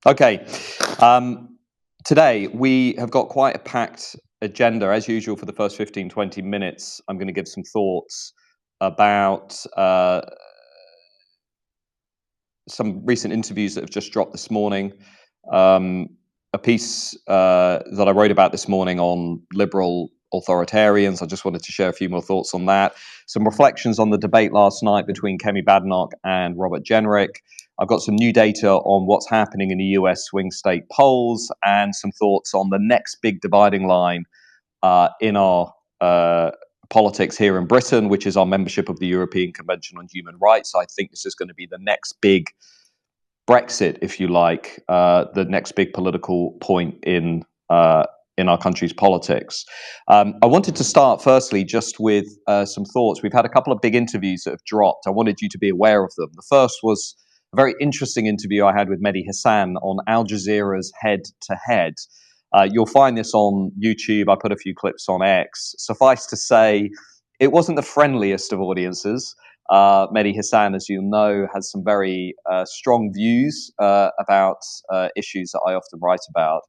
Okay. Today, we have got quite a packed agenda. As usual, for the first 15, 20 minutes, I'm going to give some thoughts about some recent interviews that have just dropped this morning. A piece that I wrote about this morning on liberal authoritarians. I just wanted to share a few more thoughts on that. Some reflections on the debate last night between Kemi Badenoch and Robert Jenrick. I've got some new data on what's happening in the US swing state polls and some thoughts on the next big dividing line in our politics here in Britain, which is our membership of the European Convention on Human Rights. I think this is going to be the next big Brexit, if you like, the next big political point in our country's politics. I wanted to start firstly just with some thoughts. We've had a couple of big interviews that have dropped. I wanted you to be aware of them. The first was a very interesting interview I had with Mehdi Hasan on Al Jazeera's Head to Head. You'll find this on YouTube. I put a few clips on X. Suffice to say, it wasn't the friendliest of audiences. Mehdi Hasan, as you know, has some very strong views about issues that I often write about.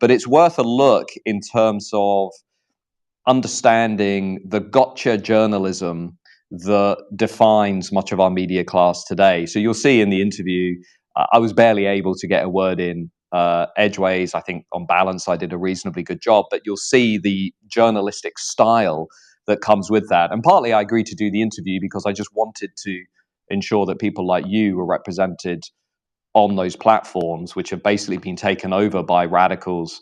But it's worth a look in terms of understanding the gotcha journalism that defines much of our media class today. So you'll see in the interview, I was barely able to get a word in edgeways. I think on balance, I did a reasonably good job, but you'll see the journalistic style that comes with that. And partly I agreed to do the interview because I just wanted to ensure that people like you were represented on those platforms, which have basically been taken over by radicals.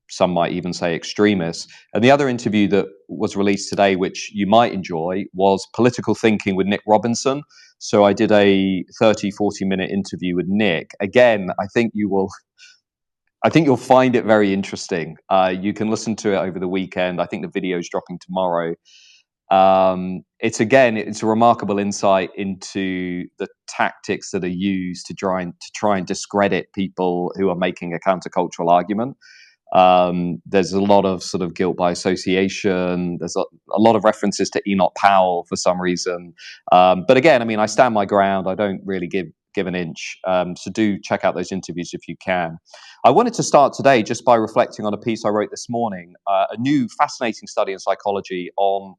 Some might even say extremists. And the other interview that was released today, which you might enjoy, was Political Thinking with Nick Robinson. So I did a 30, 40-minute interview with Nick. Again, I think you'll find it very interesting. You can listen to it over the weekend. I think the video is dropping tomorrow. It's a remarkable insight into the tactics that are used to try and discredit people who are making a countercultural argument. There's a lot of sort of guilt by association. There's a lot of references to Enoch Powell for some reason. But again, I mean, I stand my ground. I don't really give an inch. So do check out those interviews if you can. I wanted to start today just by reflecting on a piece I wrote this morning, a new fascinating study in psychology on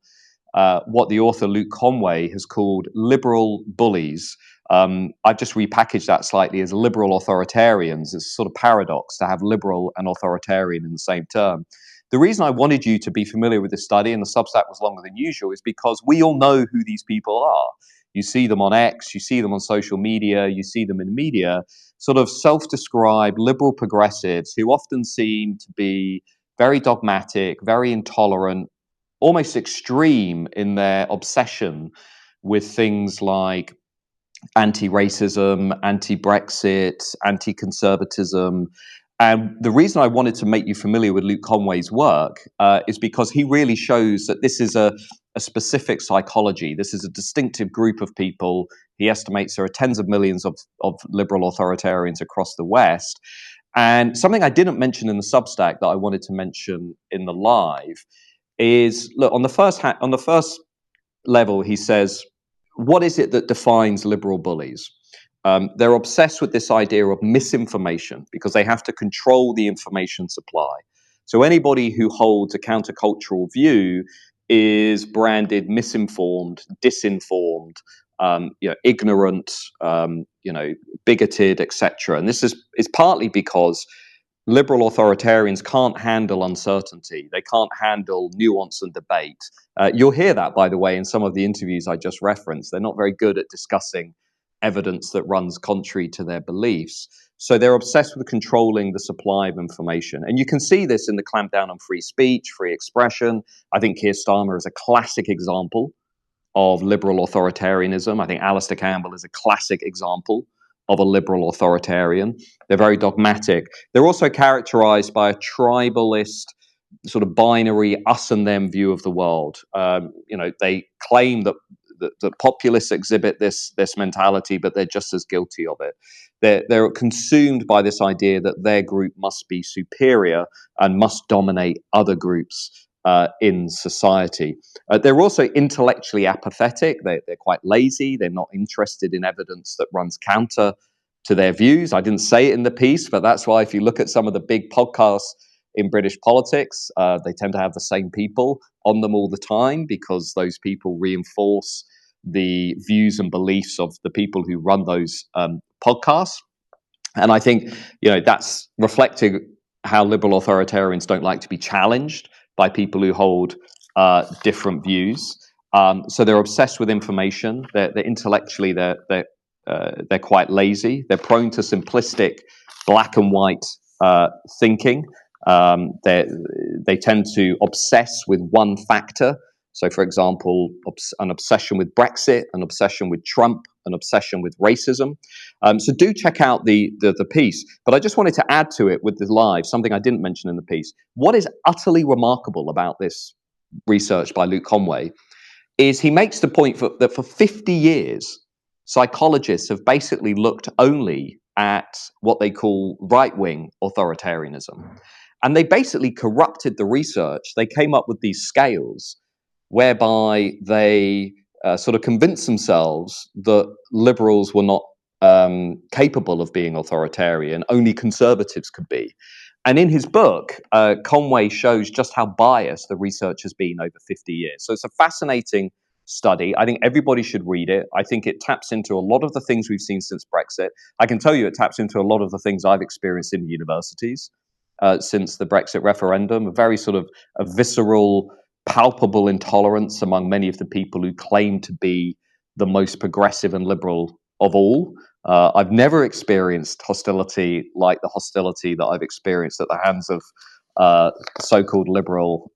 what the author Luke Conway has called liberal bullies. I've just repackaged that slightly as liberal authoritarians. It's a sort of paradox to have liberal and authoritarian in the same term. The reason I wanted you to be familiar with this study, and the Substack was longer than usual, is because we all know who these people are. You see them on X, you see them on social media, you see them in media, sort of self-described liberal progressives who often seem to be very dogmatic, very intolerant, almost extreme in their obsession with things like anti-racism, anti-Brexit, anti-conservatism. And the reason I wanted to make you familiar with Luke Conway's work is because he really shows that this is a specific psychology. This is a distinctive group of people. He estimates there are tens of millions of liberal authoritarians across the West. And something I didn't mention in the Substack that I wanted to mention in the live is, look, on the first level, he says, what is it that defines liberal bullies? They're obsessed with this idea of misinformation because they have to control the information supply. So anybody who holds a countercultural view is branded misinformed, disinformed, ignorant, bigoted, etc. And this is partly because liberal authoritarians can't handle uncertainty. They can't handle nuance and debate. You'll hear that, by the way, in some of the interviews I just referenced. They're not very good at discussing evidence that runs contrary to their beliefs. So they're obsessed with controlling the supply of information. And you can see this in the clampdown on free speech, free expression. I think Keir Starmer is a classic example of liberal authoritarianism. I think Alistair Campbell is a classic example of a liberal authoritarian. They're very dogmatic. They're also characterized by a tribalist, sort of binary us and them view of the world. They claim that the populists exhibit this mentality, but they're just as guilty of it. They're consumed by this idea that their group must be superior and must dominate other groups in society. They're also intellectually apathetic. They're quite lazy. They're not interested in evidence that runs counter to their views. I didn't say it in the piece, but that's why if you look at some of the big podcasts in British politics, they tend to have the same people on them all the time, because those people reinforce the views and beliefs of the people who run those podcasts. And I think, that's reflecting how liberal authoritarians don't like to be challenged by people who hold different views. So they're obsessed with information. They're intellectually, they're quite lazy. They're prone to simplistic black and white thinking. They tend to obsess with one factor. So, for example, an obsession with Brexit, an obsession with Trump, an obsession with racism. So do check out the piece. But I just wanted to add to it with the live, something I didn't mention in the piece. What is utterly remarkable about this research by Luke Conway is he makes the point that for 50 years, psychologists have basically looked only at what they call right-wing authoritarianism. And they basically corrupted the research. They came up with these scales whereby they sort of convinced themselves that liberals were not capable of being authoritarian, only conservatives could be. And in his book, Conway shows just how biased the research has been over 50 years. So it's a fascinating study. I think everybody should read it. I think it taps into a lot of the things we've seen since Brexit. I can tell you it taps into a lot of the things I've experienced in universities since the Brexit referendum, a very sort of a visceral, palpable intolerance among many of the people who claim to be the most progressive and liberal of all. I've never experienced hostility like the hostility that I've experienced at the hands of so-called liberal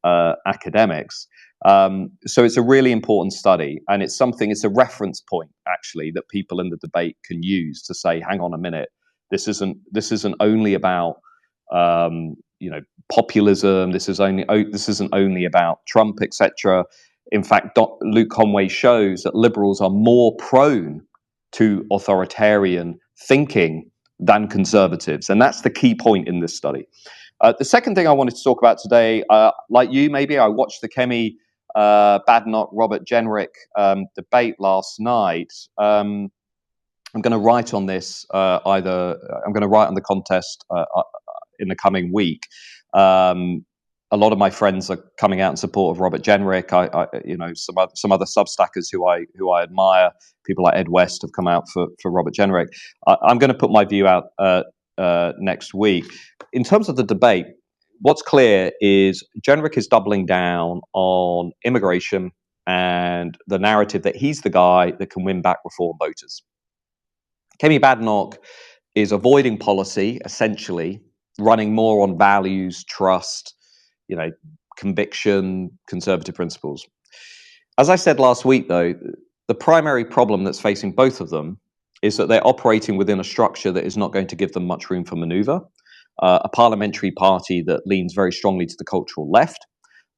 academics. So it's a really important study, and it's a reference point actually that people in the debate can use to say, hang on a minute, this isn't only about populism. This isn't only about Trump, etc. In fact, Luke Conway shows that liberals are more prone to authoritarian thinking than conservatives, and that's the key point in this study. The second thing I wanted to talk about today, like you, maybe I watched the Kemi, Badenoch, Robert Jenrick debate last night. I'm going to write on this. I'm going to write on the contest in the coming week. A lot of my friends are coming out in support of Robert Jenrick. Some other Substackers who I admire, people like Ed West, have come out for Robert Jenrick. I'm going to put my view out next week. In terms of the debate, what's clear is Jenrick is doubling down on immigration and the narrative that he's the guy that can win back reform voters. Kemi Badenoch is avoiding policy, essentially, running more on values, trust, conviction, conservative principles. As I said last week, though, the primary problem that's facing both of them is that they're operating within a structure that is not going to give them much room for maneuver, a parliamentary party that leans very strongly to the cultural left.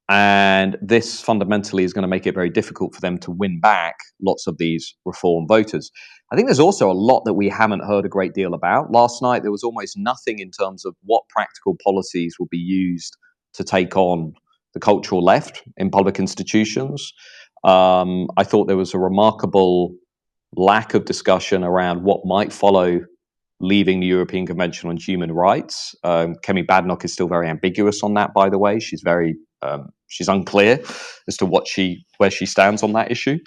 And this fundamentally is going to make it very difficult for them to win back lots of these reform voters. I think there's also a lot that we haven't heard a great deal about. Last night, there was almost nothing in terms of what practical policies will be used to take on the cultural left in public institutions. I thought there was a remarkable lack of discussion around what might follow leaving the European Convention on Human Rights. Kemi Badenoch is still very ambiguous on that, by the way. She's unclear as to where she stands on that issue.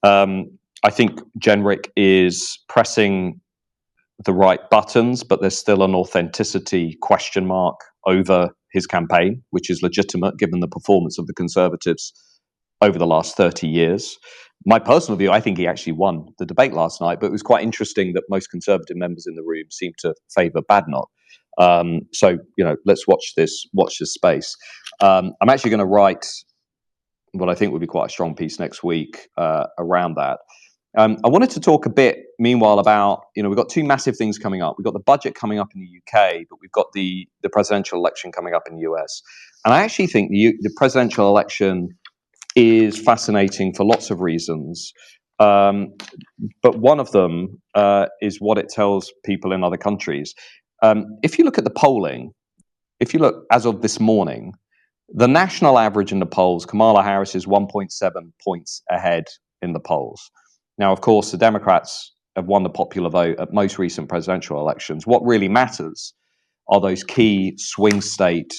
I think Jenrick is pressing the right buttons, but there's still an authenticity question mark over his campaign, which is legitimate given the performance of the Conservatives over the last 30 years. My personal view, I think he actually won the debate last night, but it was quite interesting that most Conservative members in the room seemed to favour Badenoch. So let's watch this space. I'm actually going to write what I think would be quite a strong piece next week around that. I wanted to talk a bit, meanwhile, about, we've got two massive things coming up. We've got the budget coming up in the UK, but we've got the presidential election coming up in the US. And I actually think the presidential election is fascinating for lots of reasons. But one of them is what it tells people in other countries. If you look at the polling, if you look as of this morning, the national average in the polls, Kamala Harris is 1.7 points ahead in the polls. Now, of course, the Democrats have won the popular vote at most recent presidential elections. What really matters are those key swing state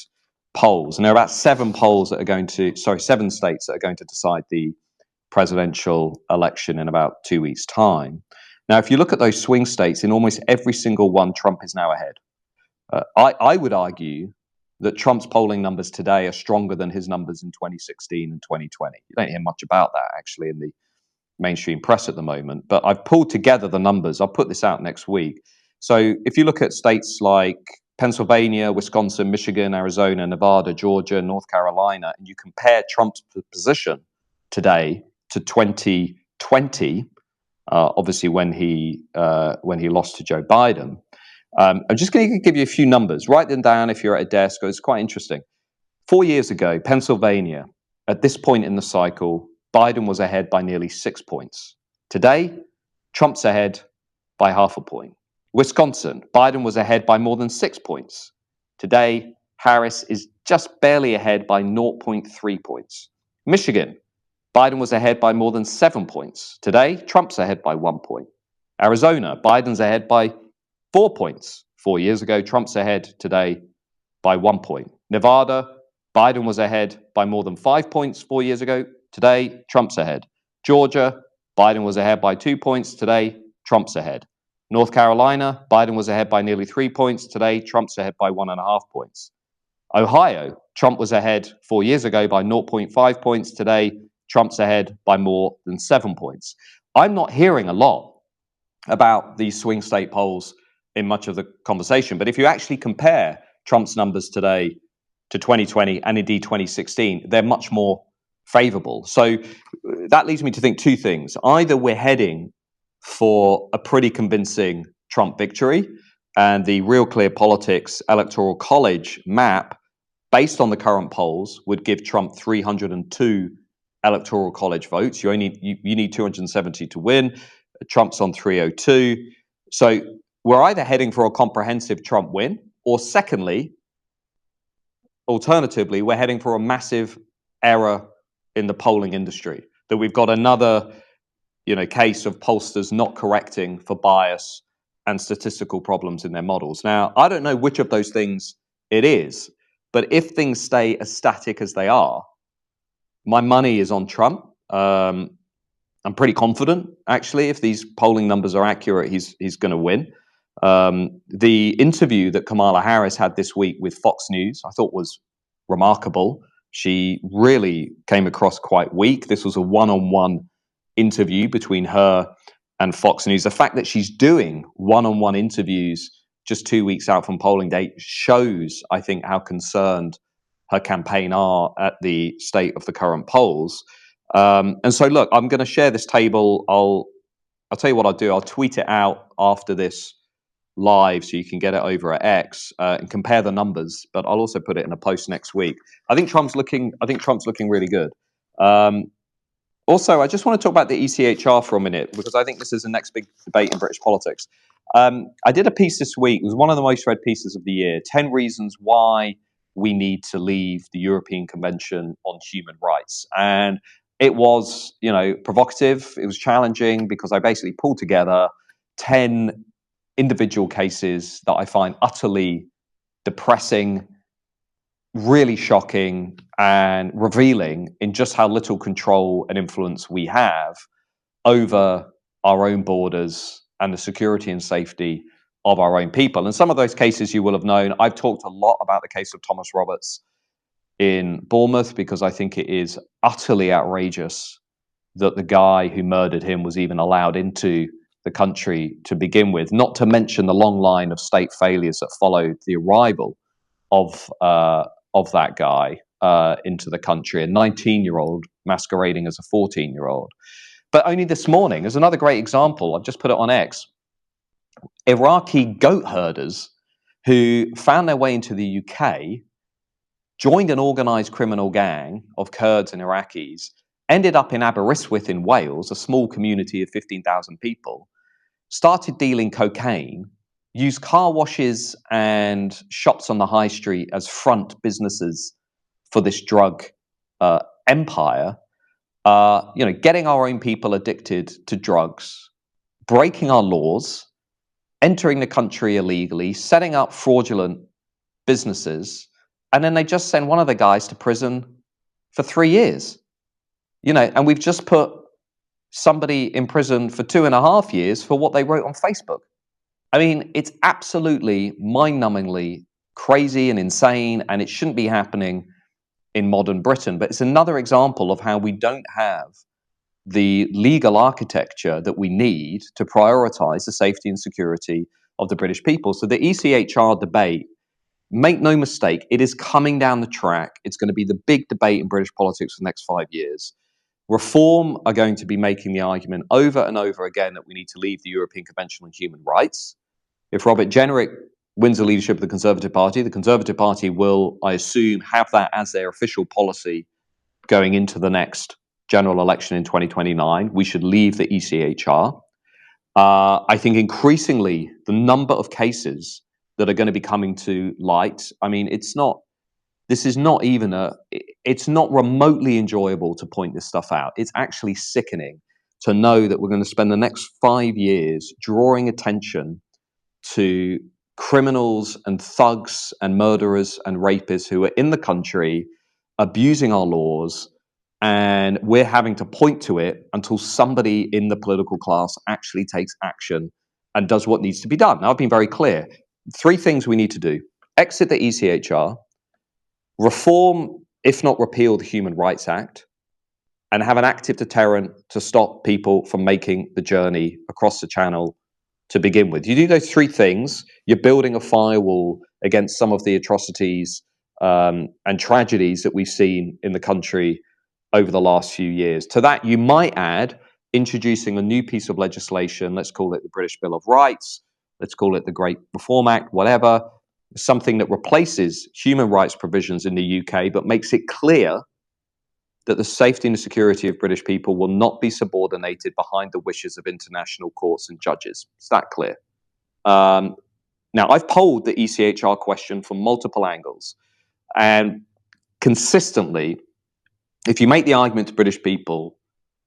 polls. And there are about seven states that are going to decide the presidential election in about 2 weeks' time. Now, if you look at those swing states, in almost every single one, Trump is now ahead. I would argue that Trump's polling numbers today are stronger than his numbers in 2016 and 2020. You don't hear much about that, actually, in the mainstream press at the moment. But I've pulled together the numbers. I'll put this out next week. So if you look at states like Pennsylvania, Wisconsin, Michigan, Arizona, Nevada, Georgia, North Carolina, and you compare Trump's position today to 2020, obviously when he lost to Joe Biden. I'm just going to give you a few numbers. Write them down if you're at a desk. It's quite interesting. 4 years ago, Pennsylvania, at this point in the cycle, Biden was ahead by nearly 6 points. Today, Trump's ahead by half a point. Wisconsin, Biden was ahead by more than 6 points. Today, Harris is just barely ahead by 0.3 points. Michigan, Biden was ahead by more than 7 points. Today, Trump's ahead by 1 point. Arizona, Biden's ahead by 4 points. 4 years ago, Trump's ahead today by 1 point. Nevada, Biden was ahead by more than 5 points 4 years ago. Today, Trump's ahead. Georgia, Biden was ahead by 2 points. Today, Trump's ahead. North Carolina, Biden was ahead by nearly 3 points. Today, Trump's ahead by 1.5 points. Ohio, Trump was ahead 4 years ago by 0.5 points. Today, Trump's ahead by more than 7 points. I'm not hearing a lot about these swing state polls in much of the conversation, but if you actually compare Trump's numbers today to 2020 and indeed 2016, they're much more favorable. So that leads me to think two things. Either we're heading for a pretty convincing Trump victory, and the Real Clear Politics Electoral College map, based on the current polls, would give Trump 302 Electoral College votes. You need 270 to win. Trump's on 302. So we're either heading for a comprehensive Trump win, or secondly, alternatively, we're heading for a massive error in the polling industry, that we've got another case of pollsters not correcting for bias and statistical problems in their models. Now, I don't know which of those things it is, but if things stay as static as they are, my money is on Trump. I'm pretty confident, actually, if these polling numbers are accurate, he's going to win. The interview that Kamala Harris had this week with Fox News, I thought was remarkable. She really came across quite weak. This was a one-on-one interview between her and Fox News. The fact that she's doing one-on-one interviews just 2 weeks out from polling day shows, I think, how concerned her campaign are at the state of the current polls. And so, look, I'm going to share this table. I'll tell you what I'll do. I'll tweet it out after this live so you can get it over at X and compare the numbers. But I'll also put it in a post next week. I think Trump's looking really good. Also, I just want to talk about the ECHR for a minute, because I think this is the next big debate in British politics. I did a piece this week. It was one of the most read pieces of the year. 10 reasons why we need to leave the European Convention on Human Rights. And it was, provocative. It was challenging, because I basically pulled together 10 individual cases that I find utterly depressing, really shocking, and revealing in just how little control and influence we have over our own borders and the security and safety of our own people. And some of those cases you will have known. I've talked a lot about the case of Thomas Roberts in Bournemouth, because I think it is utterly outrageous that the guy who murdered him was even allowed into the country to begin with, not to mention the long line of state failures that followed the arrival of that guy into the country, a 19-year-old masquerading as a 14-year-old. But only this morning, as another great example, I've just put it on X, Iraqi goat herders who found their way into the UK, joined an organized criminal gang of Kurds and Iraqis, ended up in Aberystwyth in Wales, a small community of 15,000 people, started dealing cocaine, used car washes and shops on the high street as front businesses for this drug empire, getting our own people addicted to drugs, breaking our laws, entering the country illegally, setting up fraudulent businesses, and then they just send one of the guys to prison for 3 years. And we've just put somebody in prison for 2.5 years for what they wrote on Facebook. I mean, it's absolutely mind-numbingly crazy and insane, and it shouldn't be happening in modern Britain. But it's another example of how we don't have the legal architecture that we need to prioritize the safety and security of the British people. So the ECHR debate, make no mistake, it is coming down the track. It's going to be the big debate in British politics for the next 5 years. Reform are going to be making the argument over and over again that we need to leave the European Convention on Human Rights. If Robert Jenrick wins the leadership of the Conservative Party will, I assume, have that as their official policy going into the next general election in 2029. We should leave the ECHR. I think increasingly the number of cases that are going to be coming to light, I mean, it's not remotely enjoyable to point this stuff out. It's actually sickening to know that we're going to spend the next 5 years drawing attention to criminals and thugs and murderers and rapists who are in the country abusing our laws, and we're having to point to it until somebody in the political class actually takes action and does what needs to be done. Now, I've been very clear. 3 things we need to do: exit the ECHR, reform, if not repeal, the Human Rights Act, and have an active deterrent to stop people from making the journey across the channel to begin with. You do those 3 things, you're building a firewall against some of the atrocities and tragedies that we've seen in the country over the last few years. To that, you might add introducing a new piece of legislation, let's call it the British Bill of Rights, let's call it the Great Reform Act, whatever, something that replaces human rights provisions in the UK, but makes it clear that the safety and the security of British people will not be subordinated behind the wishes of international courts and judges. It's that clear. Now, I've polled the ECHR question from multiple angles, and consistently, if you make the argument to British people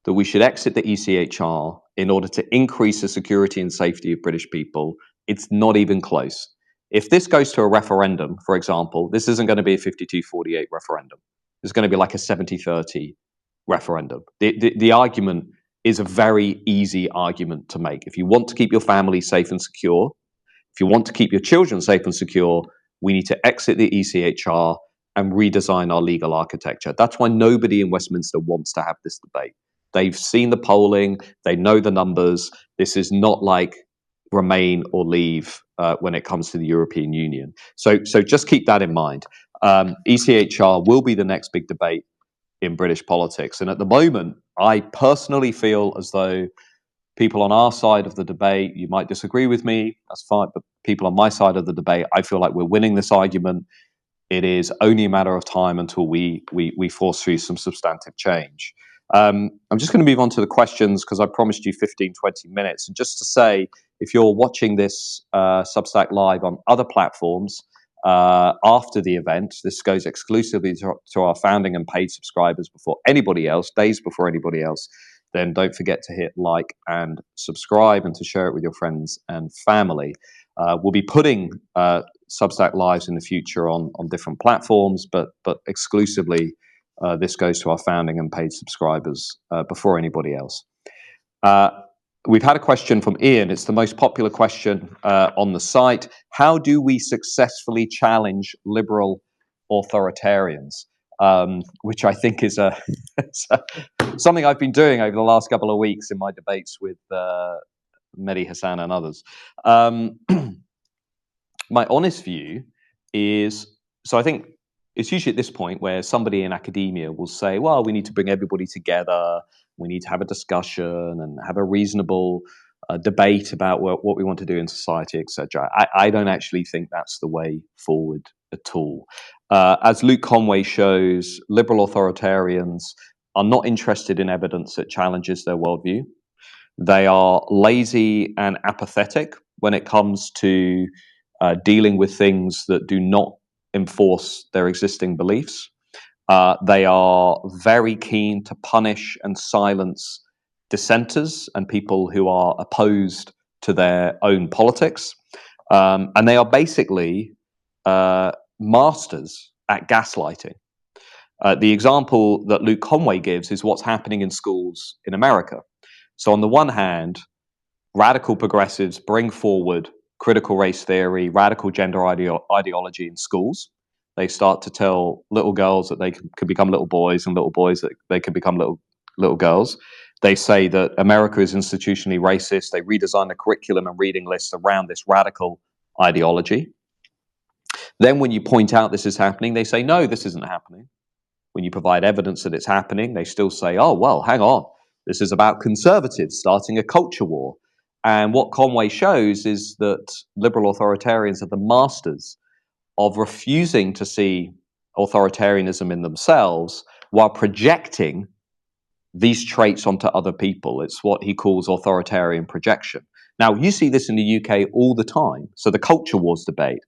that we should exit the ECHR in order to increase the security and safety of British people, it's not even close. If this goes to a referendum, for example, this isn't going to be a 52-48 referendum. It's going to be like a 70-30 referendum. The argument is a very easy argument to make. If you want to keep your family safe and secure, if you want to keep your children safe and secure, we need to exit the ECHR and redesign our legal architecture. That's why nobody in Westminster wants to have this debate. They've seen the polling, they know the numbers. This is not like remain or leave when it comes to the European Union. So just keep that in mind. ECHR will be the next big debate in British politics. And at the moment, I personally feel as though people on our side of the debate, you might disagree with me, that's fine, but people on my side of the debate, I feel like we're winning this argument. It is only a matter of time until we force through some substantive change. I'm just going to move on to the questions because I promised you 15, 20 minutes. And just to say, if you're watching this Substack Live on other platforms after the event, this goes exclusively to our founding and paid subscribers before anybody else, days before anybody else, then don't forget to hit like and subscribe and to share it with your friends and family. We'll be putting Substack Lives in the future on different platforms, but exclusively this goes to our founding and paid subscribers before anybody else. We've had a question from Ian. It's the most popular question on the site. How do we successfully challenge liberal authoritarians? Which I think is something I've been doing over the last couple of weeks in my debates with Mehdi Hasan and others. My honest view is, so I think it's usually at this point where somebody in academia will say, well, we need to bring everybody together, we need to have a discussion and have a reasonable debate about what we want to do in society, etc. I don't actually think that's the way forward at all. As Luke Conway shows, liberal authoritarians are not interested in evidence that challenges their worldview. They are lazy and apathetic when it comes to dealing with things that do not enforce their existing beliefs. They are very keen to punish and silence dissenters and people who are opposed to their own politics. And they are basically masters at gaslighting. The example that Luke Conway gives is what's happening in schools in America. So on the one hand, radical progressives bring forward critical race theory, radical gender ideology in schools. They start to tell little girls that they could become little boys, and little boys that they could become little girls. They say that America is institutionally racist. They redesign the curriculum and reading lists around this radical ideology. Then when you point out this is happening, they say, no, this isn't happening. When you provide evidence that it's happening, they still say, oh, well, hang on. This is about conservatives starting a culture war. And what Conway shows is that liberal authoritarians are the masters of refusing to see authoritarianism in themselves while projecting these traits onto other people. It's what he calls authoritarian projection. Now, you see this in the UK all the time. So the culture wars debate.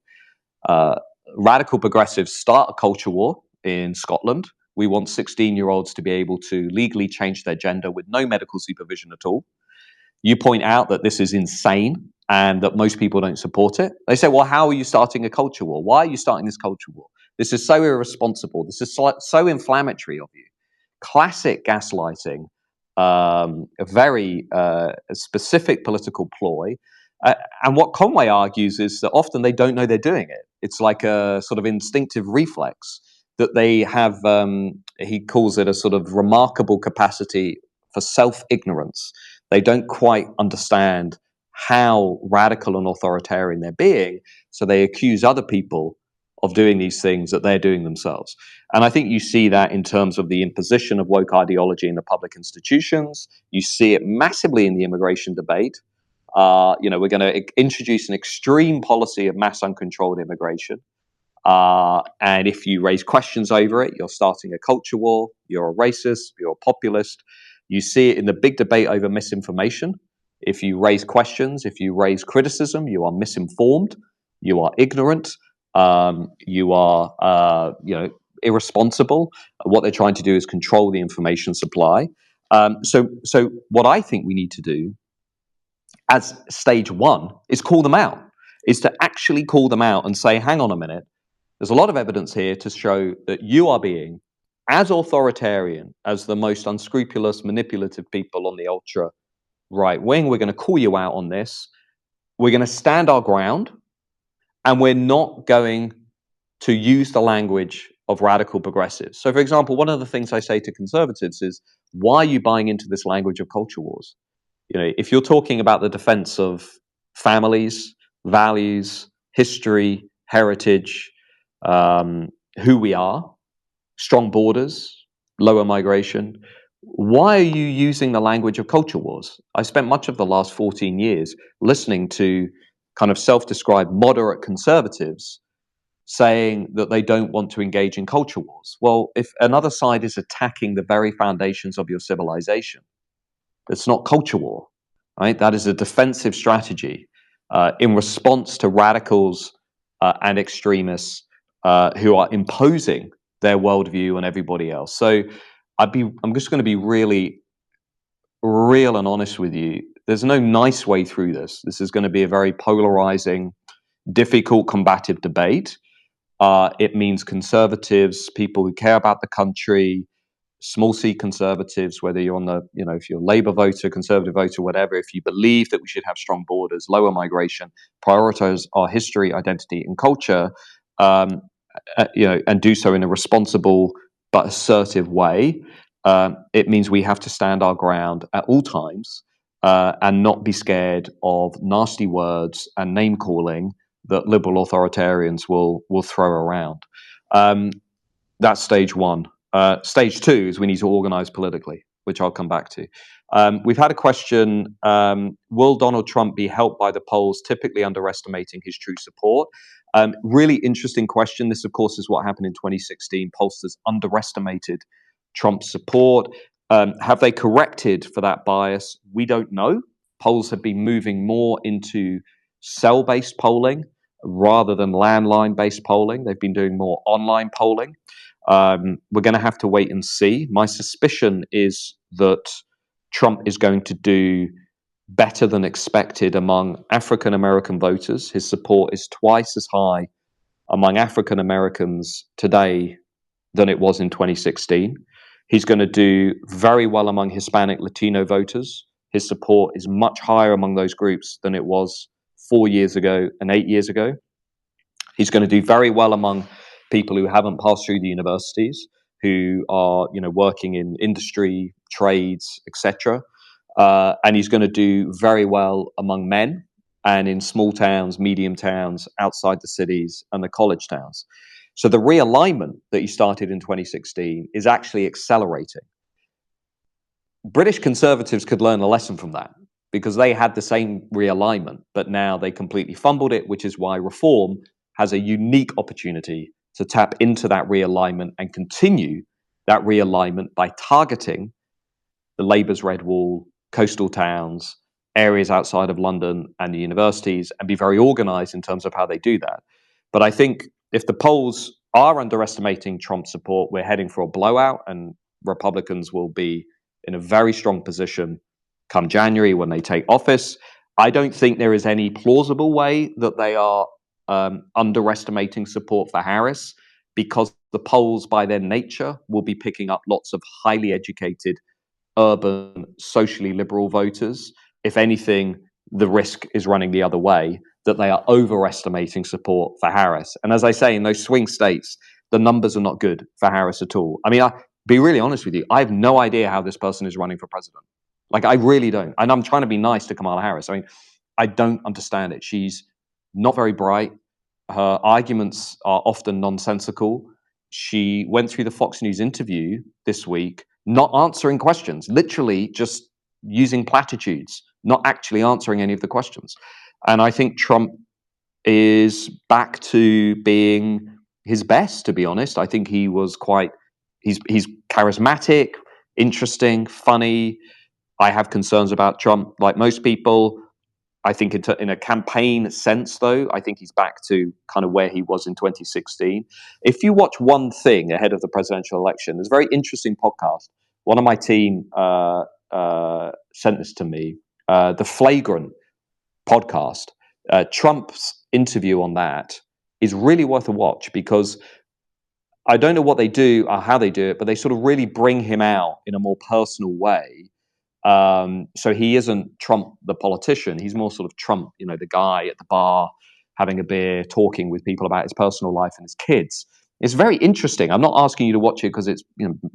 Radical progressives start a culture war in Scotland. We want 16-year-olds to be able to legally change their gender with no medical supervision at all. You point out that this is insane and that most people don't support it. They say, well, how are you starting a culture war? Why are you starting this culture war? This is so irresponsible. This is so inflammatory of you. Classic gaslighting, a very specific political ploy. And what Conway argues is that often they don't know they're doing it. It's like a sort of instinctive reflex that they have. He calls it a sort of remarkable capacity for self-ignorance. They don't quite understand how radical and authoritarian they're being, so they accuse other people of doing these things that they're doing themselves. And I think you see that in terms of the imposition of woke ideology in the public institutions. You see it massively in the immigration debate. We're going to introduce an extreme policy of mass uncontrolled immigration. And if you raise questions over it, you're starting a culture war, you're a racist, you're a populist. You see it in the big debate over misinformation. If you raise questions, if you raise criticism, you are misinformed, you are ignorant, you are irresponsible. What they're trying to do is control the information supply. So what I think we need to do as stage one is call them out, is to actually call them out and say, hang on a minute, there's a lot of evidence here to show that you are being as authoritarian as the most unscrupulous, manipulative people on the ultra right wing. We're going to call you out on this. We're going to stand our ground, and we're not going to use the language of radical progressives. So, for example, one of the things I say to conservatives is, why are you buying into this language of culture wars? If you're talking about the defense of families, values, history, heritage, who we are, strong borders, lower migration, why are you using the language of culture wars? I spent much of the last 14 years listening to kind of self-described moderate conservatives saying that they don't want to engage in culture wars. Well, if another side is attacking the very foundations of your civilization, it's not culture war, right? That is a defensive strategy in response to radicals and extremists who are imposing their worldview on everybody else. So I'm just going to be really real and honest with you. There's no nice way through this. This is going to be a very polarizing, difficult, combative debate. It means conservatives, people who care about the country, small c conservatives, whether you're on the, if you're a Labour voter, Conservative voter, whatever, if you believe that we should have strong borders, lower migration, prioritize our history, identity, and culture, and do so in a responsible but assertive way, it means we have to stand our ground at all times and not be scared of nasty words and name calling that liberal authoritarians will throw around. That's stage one. Stage two is we need to organize politically, which I'll come back to. We've had a question, will Donald Trump be helped by the polls, typically underestimating his true support? Really interesting question. This, of course, is what happened in 2016. Pollsters underestimated Trump's support. Have they corrected for that bias? We don't know. Polls have been moving more into cell-based polling rather than landline-based polling. They've been doing more online polling. We're going to have to wait and see. My suspicion is that Trump is going to do better than expected among African American voters. His support is twice as high among African Americans today than it was in 2016. He's going to do very well among Hispanic Latino voters. His support is much higher among those groups than it was 4 years ago and 8 years ago. He's going to do very well among people who haven't passed through the universities, who are, working in industry, trades, etc. And he's going to do very well among men and in small towns, medium towns, outside the cities and the college towns. So the realignment that he started in 2016 is actually accelerating. British conservatives could learn a lesson from that because they had the same realignment, but now they completely fumbled it, which is why Reform has a unique opportunity to tap into that realignment and continue that realignment by targeting the Labour's Red Wall, coastal towns, areas outside of London and the universities, and be very organised in terms of how they do that. But I think if the polls are underestimating Trump's support, we're heading for a blowout, and Republicans will be in a very strong position come January when they take office. I don't think there is any plausible way that they are underestimating support for Harris, because the polls by their nature will be picking up lots of highly educated, urban, socially liberal voters. If anything, the risk is running the other way, that they are overestimating support for Harris. And as I say, in those swing states, the numbers are not good for Harris at all. I mean, I'll be really honest with you, I have no idea how this person is running for president. Like, I really don't. And I'm trying to be nice to Kamala Harris. I mean, I don't understand it. She's not very bright. Her arguments are often nonsensical. She went through the Fox News interview this week, not answering questions, literally just using platitudes, not actually answering any of the questions. And I think Trump is back to being his best, to be honest. I think he was he's charismatic, interesting, funny. I have concerns about Trump, like most people. I think in a campaign sense, though, I think he's back to kind of where he was in 2016. If you watch one thing ahead of the presidential election, there's a very interesting podcast. One of my team sent this to me, the Flagrant podcast. Trump's interview on that is really worth a watch, because I don't know what they do or how they do it, but they sort of really bring him out in a more personal way. So he isn't Trump the politician. He's more sort of Trump, the guy at the bar having a beer, talking with people about his personal life and his kids. It's very interesting. I'm not asking you to watch it because it's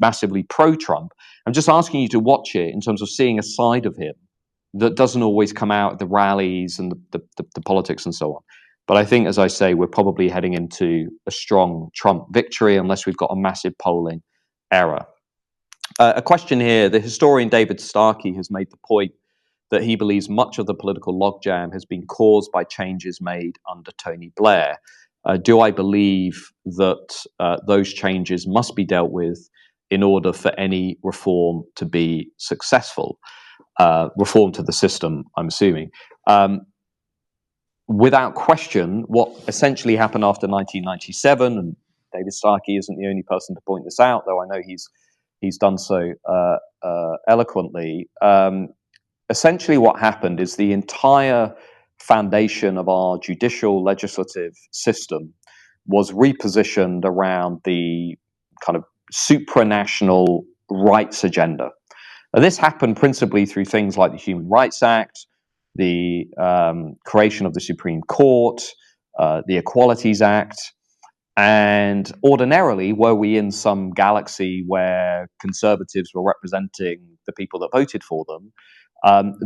massively pro-Trump. I'm just asking you to watch it in terms of seeing a side of him that doesn't always come out at the rallies and the politics and so on. But I think, as I say, we're probably heading into a strong Trump victory unless we've got a massive polling error. A question here. The historian David Starkey has made the point that he believes much of the political logjam has been caused by changes made under Tony Blair. Do I believe that those changes must be dealt with in order for any reform to be successful? Reform to the system, I'm assuming. Without question, what essentially happened after 1997, and David Starkey isn't the only person to point this out, though I know he's done so eloquently. Essentially what happened is the entire foundation of our judicial legislative system was repositioned around the kind of supranational rights agenda. And this happened principally through things like the Human Rights Act, the creation of the Supreme Court, the Equalities Act. And ordinarily, were we in some galaxy where conservatives were representing the people that voted for them,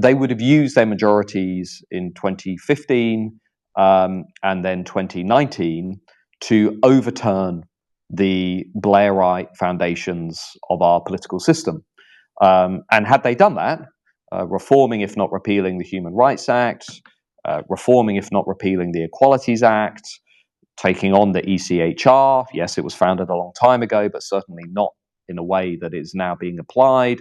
they would have used their majorities in 2015 and then 2019 to overturn the Blairite foundations of our political system. And had they done that, reforming, if not repealing, the Human Rights Act, reforming, if not repealing, the Equalities Act, taking on the ECHR. Yes, it was founded a long time ago, but certainly not in a way that is now being applied.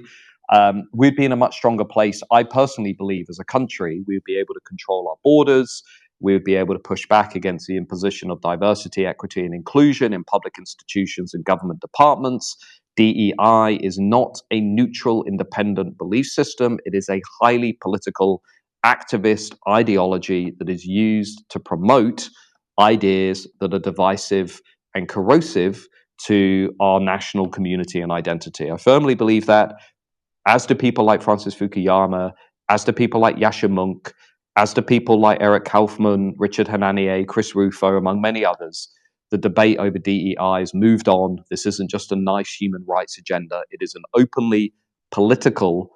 We'd be in a much stronger place. I personally believe as a country, we'd be able to control our borders. We would be able to push back against the imposition of diversity, equity, and inclusion in public institutions and government departments. DEI is not a neutral, independent belief system. It is a highly political, activist ideology that is used to promote ideas that are divisive and corrosive to our national community and identity. I firmly believe that, as do people like Francis Fukuyama, as do people like Yasha Monk, as do people like Eric Kaufman, Richard Hananieh, Chris Rufo, among many others. The debate over DEI has moved on. This isn't just a nice human rights agenda. It is an openly political,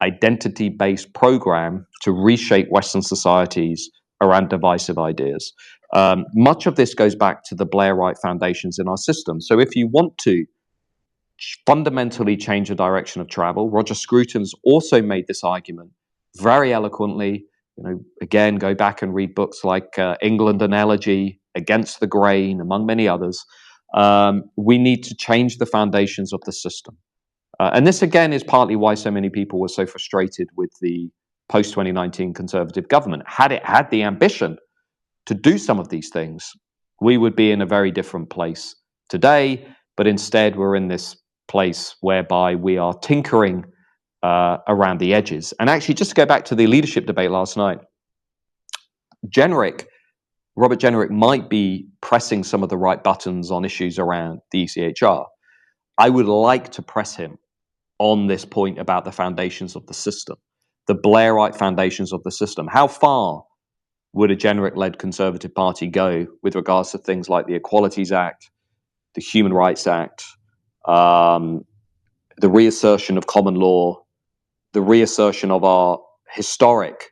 identity-based program to reshape Western societies around divisive ideas. Much of this goes back to the Blairite foundations in our system. So if you want to fundamentally change the direction of travel, Roger Scruton's also made this argument very eloquently. Again, go back and read books like England Analogy, Against the Grain, among many others. We need to change the foundations of the system. And this, again, is partly why so many people were so frustrated with the post-2019 Conservative government. Had it had the ambition to do some of these things, we would be in a very different place today. But instead, we're in this place whereby we are tinkering around the edges. And actually, just to go back to the leadership debate last night, Robert Jenrick might be pressing some of the right buttons on issues around the ECHR. I would like to press him on this point about the foundations of the system, the Blairite foundations of the system. How far would a Jenrick-led Conservative Party go with regards to things like the Equalities Act, the Human Rights Act, the reassertion of common law, the reassertion of our historic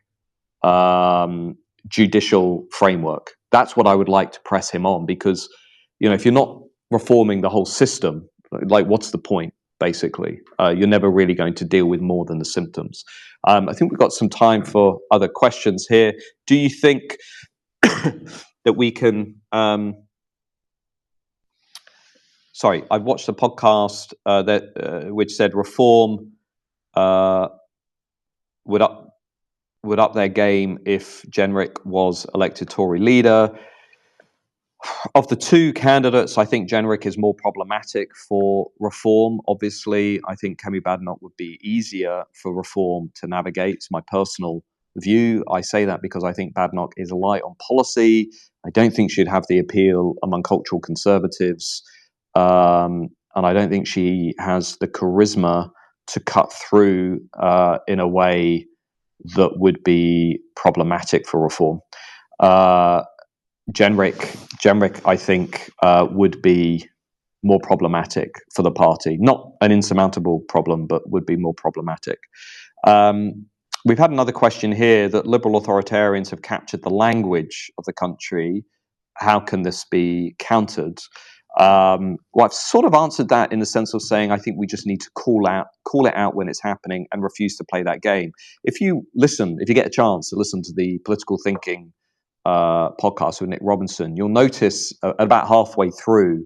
judicial framework? That's what I would like to press him on, because, if you're not reforming the whole system, like, what's the point, basically? You're never really going to deal with more than the symptoms. I think we've got some time for other questions here. Do you think that we can... Sorry, I watched a podcast which said reform would up their game if Jenrick was elected Tory leader. Of the two candidates, I think Jenrick is more problematic for reform. Obviously, I think Kemi Badenoch would be easier for reform to navigate. It's my personal view. I say that because I think Badenoch is light on policy. I don't think she'd have the appeal among cultural conservatives. And I don't think she has the charisma to cut through in a way that would be problematic for reform. Jenrick, I think, would be more problematic for the party. Not an insurmountable problem, but would be more problematic. We've had another question here that liberal authoritarians have captured the language of the country. How can this be countered? Well, I've sort of answered that in the sense of saying I think we just need to call it out when it's happening and refuse to play that game. If you get a chance to listen to the Political Thinking podcast with Nick Robinson, you'll notice about halfway through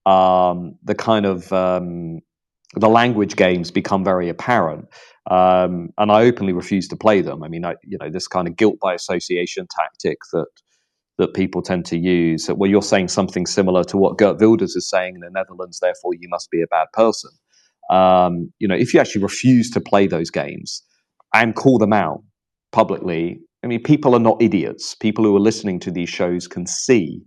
the kind of the language games become very apparent, and I openly refuse to play them. I mean, this kind of guilt by association tactic that people tend to use. That, well, you're saying something similar to what Geert Wilders is saying in the Netherlands, therefore you must be a bad person. If you actually refuse to play those games and call them out publicly, I mean, people are not idiots. People who are listening to these shows can see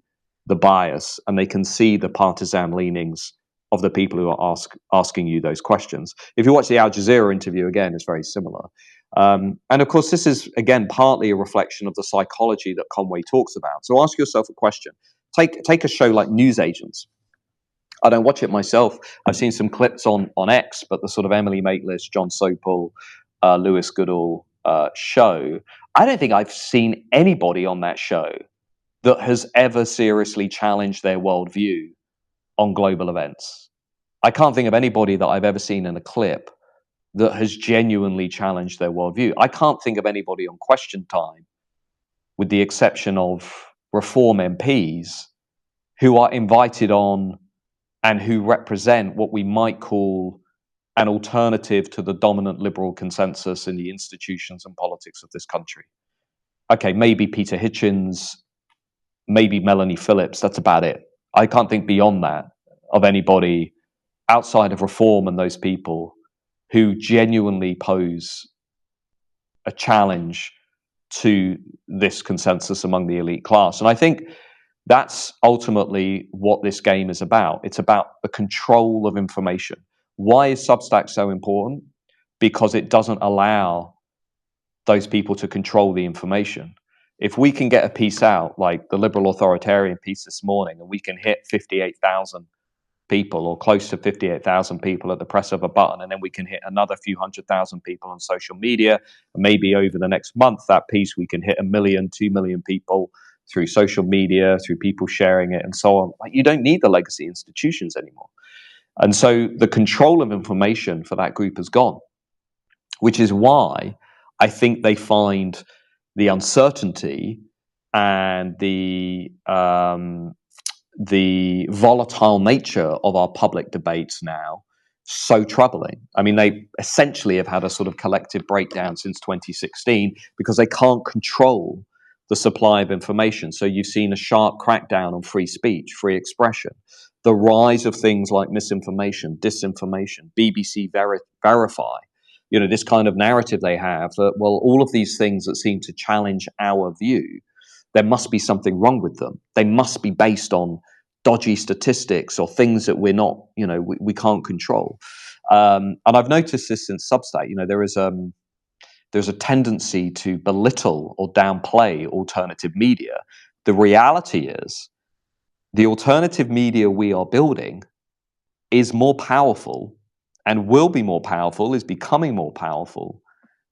the bias and they can see the partisan leanings of the people who are asking you those questions. If you watch the Al Jazeera interview, again, it's very similar. And of course, this is, again, partly a reflection of the psychology that Conway talks about. So ask yourself a question. Take a show like Newsagents. I don't watch it myself. I've seen some clips on X, but the sort of Emily Maitlis, John Sopel, Lewis Goodall show, I don't think I've seen anybody on that show that has ever seriously challenged their worldview on global events. I can't think of anybody that I've ever seen in a clip that has genuinely challenged their worldview. I can't think of anybody on Question Time, with the exception of Reform MPs, who are invited on and who represent what we might call an alternative to the dominant liberal consensus in the institutions and politics of this country. okay, maybe Peter Hitchens, maybe Melanie Phillips. That's about it. I can't think beyond that of anybody outside of Reform and those people who genuinely pose a challenge to this consensus among the elite class. And I think that's ultimately what this game is about. It's about the control of information. Why is Substack so important? Because it doesn't allow those people to control the information. If we can get a piece out, like the liberal authoritarian piece this morning, and we can hit 58,000 people or close to 58,000 people at the press of a button, and then we can hit another few 100,000 people on social media, and maybe over the next month, that piece, we can hit 1 million, 2 million people through social media, through people sharing it and so on. Like, you don't need the legacy institutions anymore. And so the control of information for that group has gone, which is why I think they find the uncertainty and the volatile nature of our public debates now so troubling. I mean, they essentially have had a sort of collective breakdown since 2016 because they can't control the supply of information. So you've seen a sharp crackdown on free speech, free expression, the rise of things like misinformation, disinformation, BBC Verify, you know, this kind of narrative they have that, well, all of these things that seem to challenge our view, there must be something wrong with them. They must be based on dodgy statistics or things that we're not, you know, we can't control. And I've noticed this since Substack. You know, there's a tendency to belittle or downplay alternative media. The reality is the alternative media we are building is more powerful and will be more powerful, is becoming more powerful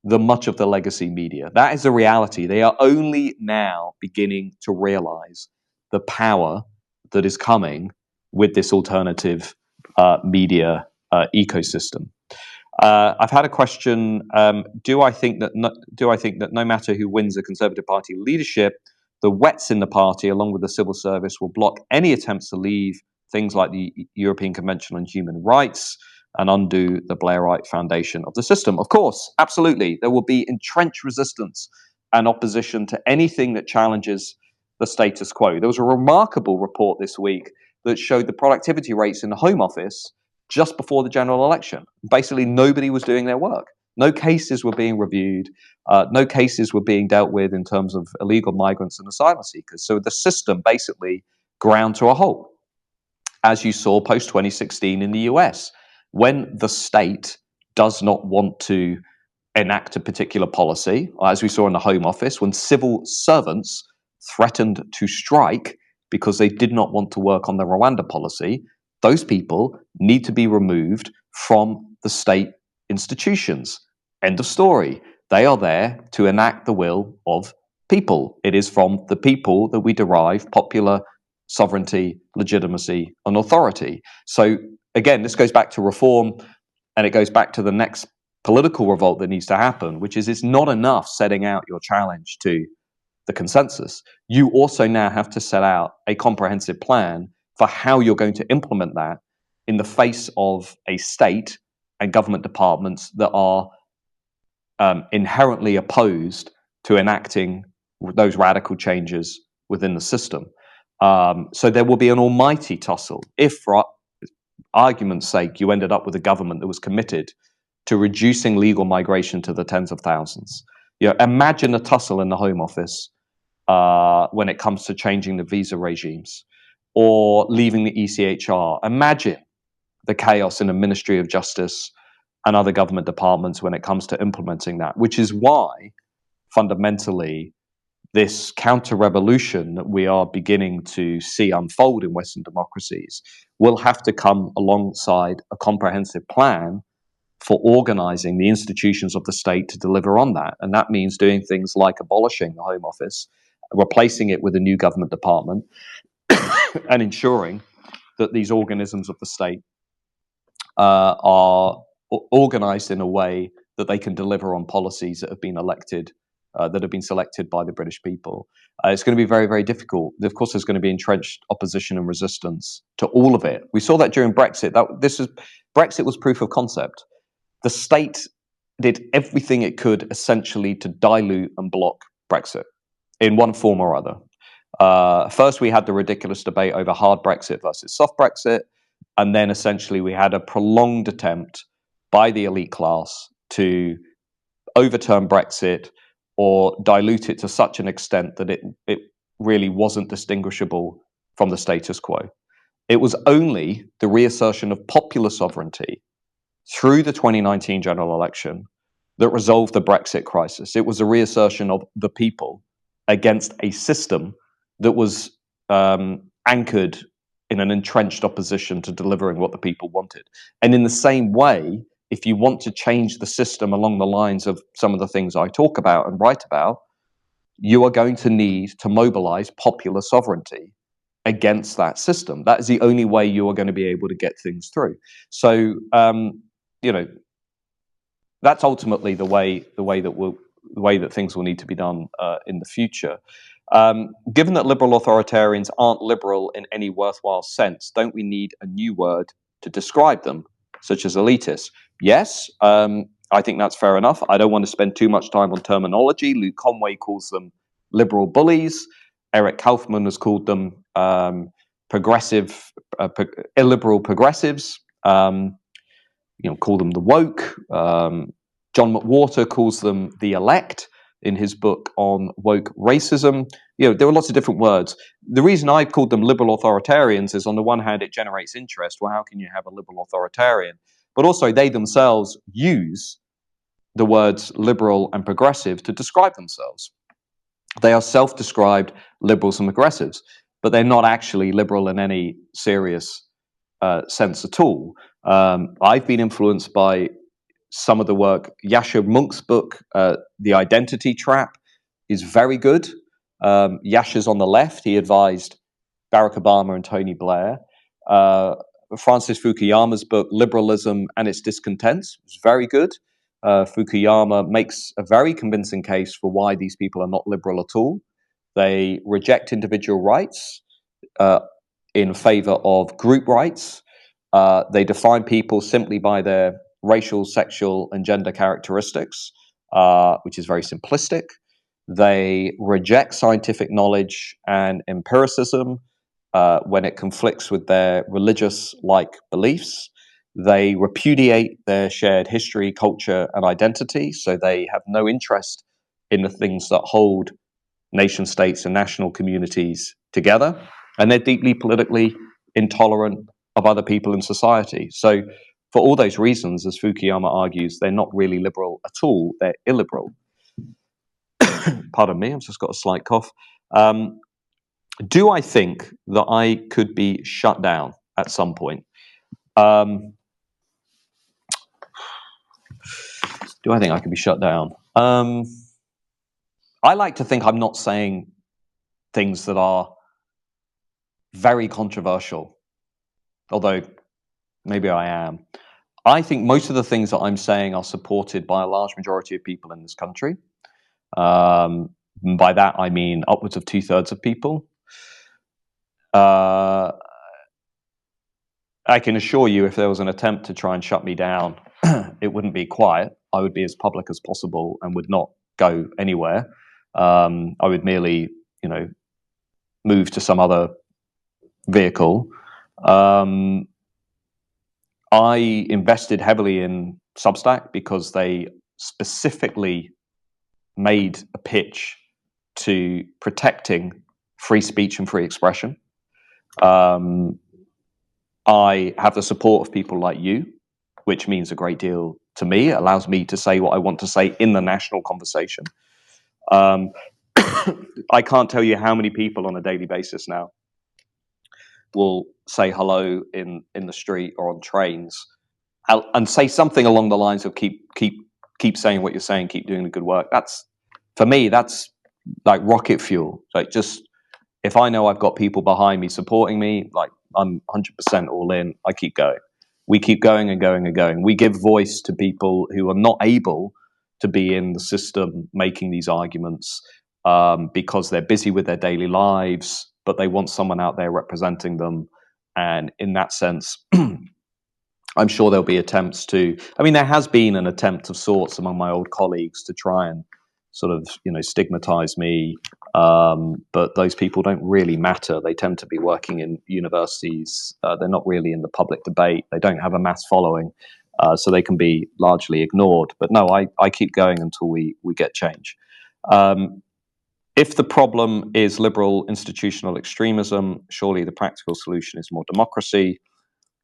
than much of the legacy media. That is the reality. They are only now beginning to realize the power that is coming with this alternative media ecosystem. I've had a question: Do I think that no matter who wins the Conservative Party leadership, the wets in the party, along with the civil service, will block any attempts to leave things like the European Convention on Human Rights and undo the Blairite foundation of the system? Of course, absolutely. There will be entrenched resistance and opposition to anything that challenges the status quo. There was a remarkable report this week that showed the productivity rates in the Home Office just before the general election. Basically, nobody was doing their work. No cases were being reviewed. No cases were being dealt with in terms of illegal migrants and asylum seekers. So the system basically ground to a halt, as you saw post 2016 in the US. When the state does not want to enact a particular policy, as we saw in the Home Office, when civil servants threatened to strike because they did not want to work on the Rwanda policy, those people need to be removed from the state institutions. End of story. They are there to enact the will of people. It is from the people that we derive popular sovereignty, legitimacy, and authority. So again, this goes back to reform, and it goes back to the next political revolt that needs to happen, which is it's not enough setting out your challenge to the consensus. You also now have to set out a comprehensive plan for how you're going to implement that in the face of a state and government departments that are inherently opposed to enacting those radical changes within the system. So there will be an almighty tussle if, for argument's sake, you ended up with a government that was committed to reducing legal migration to the tens of thousands. You know, imagine a tussle in the Home Office when it comes to changing the visa regimes or leaving the ECHR. Imagine the chaos in the Ministry of Justice and other government departments when it comes to implementing that, which is why fundamentally this counter-revolution that we are beginning to see unfold in Western democracies will have to come alongside a comprehensive plan for organizing the institutions of the state to deliver on that. And that means doing things like abolishing the Home Office, replacing it with a new government department, and ensuring that these organisms of the state are organized in a way that they can deliver on policies that have been elected, that have been selected by the British people. It's going to be very, very difficult. Of course, there's going to be entrenched opposition and resistance to all of it. We saw that during Brexit. Brexit was proof of concept. The state did everything it could essentially to dilute and block Brexit. in one form or other. First, we had the ridiculous debate over hard Brexit versus soft Brexit, and then essentially we had a prolonged attempt by the elite class to overturn Brexit or dilute it to such an extent that it really wasn't distinguishable from the status quo. It was only the reassertion of popular sovereignty through the 2019 general election that resolved the Brexit crisis. It was a reassertion of the people against a system that was anchored in an entrenched opposition to delivering what the people wanted. And in the same way, if you want to change the system along the lines of some of the things I talk about and write about, you are going to need to mobilize popular sovereignty against that system. That is the only way you are going to be able to get things through. So, that's ultimately the way that things will need to be done in the future. Given that liberal authoritarians aren't liberal in any worthwhile sense, don't we need a new word to describe them, such as elitist? Yes, I think that's fair enough. I don't want to spend too much time on terminology. Luke Conway calls them liberal bullies. Eric Kaufman has called them illiberal progressives. Call them the woke. John McWhorter calls them the elect in his book on woke racism. There are lots of different words. The reason I called them liberal authoritarians is, on the one hand, it generates interest. Well, how can you have a liberal authoritarian? But also, they themselves use the words liberal and progressive to describe themselves. They are self-described liberals and progressives, but they're not actually liberal in any serious sense at all. I've been influenced by some of the work. Yascha Mounk's book, The Identity Trap, is very good. Yascha's on the left. He advised Barack Obama and Tony Blair. Francis Fukuyama's book, Liberalism and Its Discontents, is very good. Fukuyama makes a very convincing case for why these people are not liberal at all. They reject individual rights in favor of group rights. They define people simply by their racial, sexual, and gender characteristics, which is very simplistic. They reject scientific knowledge and empiricism when it conflicts with their religious-like beliefs. They repudiate their shared history, culture, and identity, so they have no interest in the things that hold nation states and national communities together. And they're deeply politically intolerant of other people in society. So for all those reasons, as Fukuyama argues, they're not really liberal at all. They're illiberal. Pardon me, I've just got a slight cough. Do I think that I could be shut down at some point? Do I think I could be shut down? I like to think I'm not saying things that are very controversial, although maybe I am. I think most of the things that I'm saying are supported by a large majority of people in this country. By that, I mean upwards of 2/3 of people. I can assure you, if there was an attempt to try and shut me down, it wouldn't be quiet. I would be as public as possible and would not go anywhere. I would merely, move to some other vehicle. I invested heavily in Substack because they specifically made a pitch to protecting free speech and free expression. I have the support of people like you, which means a great deal to me. It allows me to say what I want to say in the national conversation. I can't tell you how many people on a daily basis now will say hello in the street or on trains and say something along the lines of keep saying what you're saying, keep doing the good work. That's, for me, that's like rocket fuel. Like, just, if I know I've got people behind me supporting me, like, I'm 100% all in. I keep going. We keep going and going and going. We give voice to people who are not able to be in the system making these arguments because they're busy with their daily lives, but they want someone out there representing them. And in that sense, I'm sure there'll be attempts to, there has been an attempt of sorts among my old colleagues to try and sort of, stigmatize me. But those people don't really matter. They tend to be working in universities. They're not really in the public debate. They don't have a mass following, so they can be largely ignored. But no, I keep going until we get change. If the problem is liberal institutional extremism, surely the practical solution is more democracy.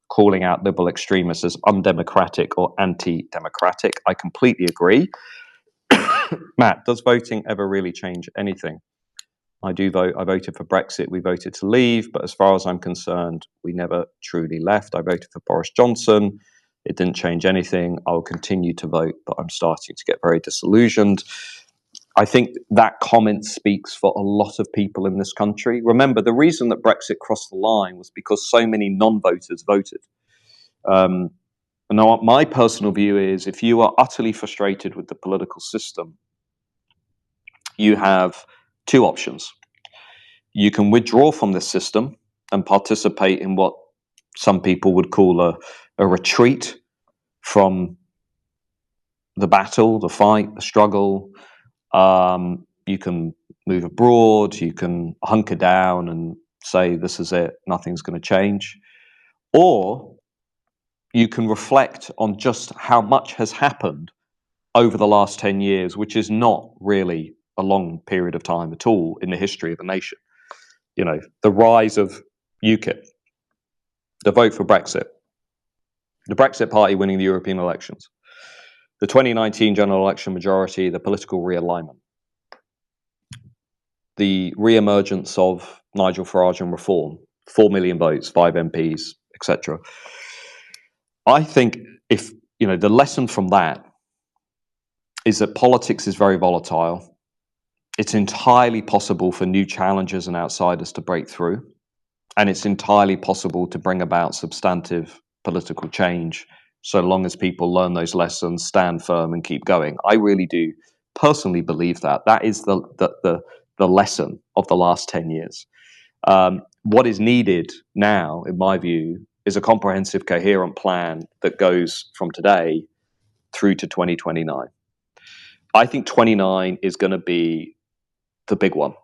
Calling out liberal extremists as undemocratic or anti-democratic, I completely agree. Matt, does voting ever really change anything? I do vote. I voted for Brexit. We voted to leave, but as far as I'm concerned, we never truly left. I voted for Boris Johnson. It didn't change anything. I will continue to vote, but I'm starting to get very disillusioned. I think that comment speaks for a lot of people in this country. Remember, the reason that Brexit crossed the line was because so many non-voters voted. Now, my personal view is if you are utterly frustrated with the political system, you have two options. You can withdraw from this system and participate in what some people would call a retreat from the battle, the fight, the struggle. You can move abroad, you can hunker down and say, this is it, nothing's going to change. Or you can reflect on just how much has happened over the last 10 years, which is not really a long period of time at all in the history of a nation. You know, the rise of UKIP, the vote for Brexit, the Brexit Party winning the European elections, the 2019 general election majority, the political realignment, the re-emergence of Nigel Farage and Reform, 4 million votes, 5 MPs, etc. I think if, you know, the lesson from that is that politics is very volatile. It's entirely possible for new challengers and outsiders to break through. And it's entirely possible to bring about substantive political change so long as people learn those lessons, stand firm, and keep going. I really do personally believe that. That is the lesson of the last 10 years. What is needed now, in my view, is a comprehensive, coherent plan that goes from today through to 2029. I think 29 is going to be the big one.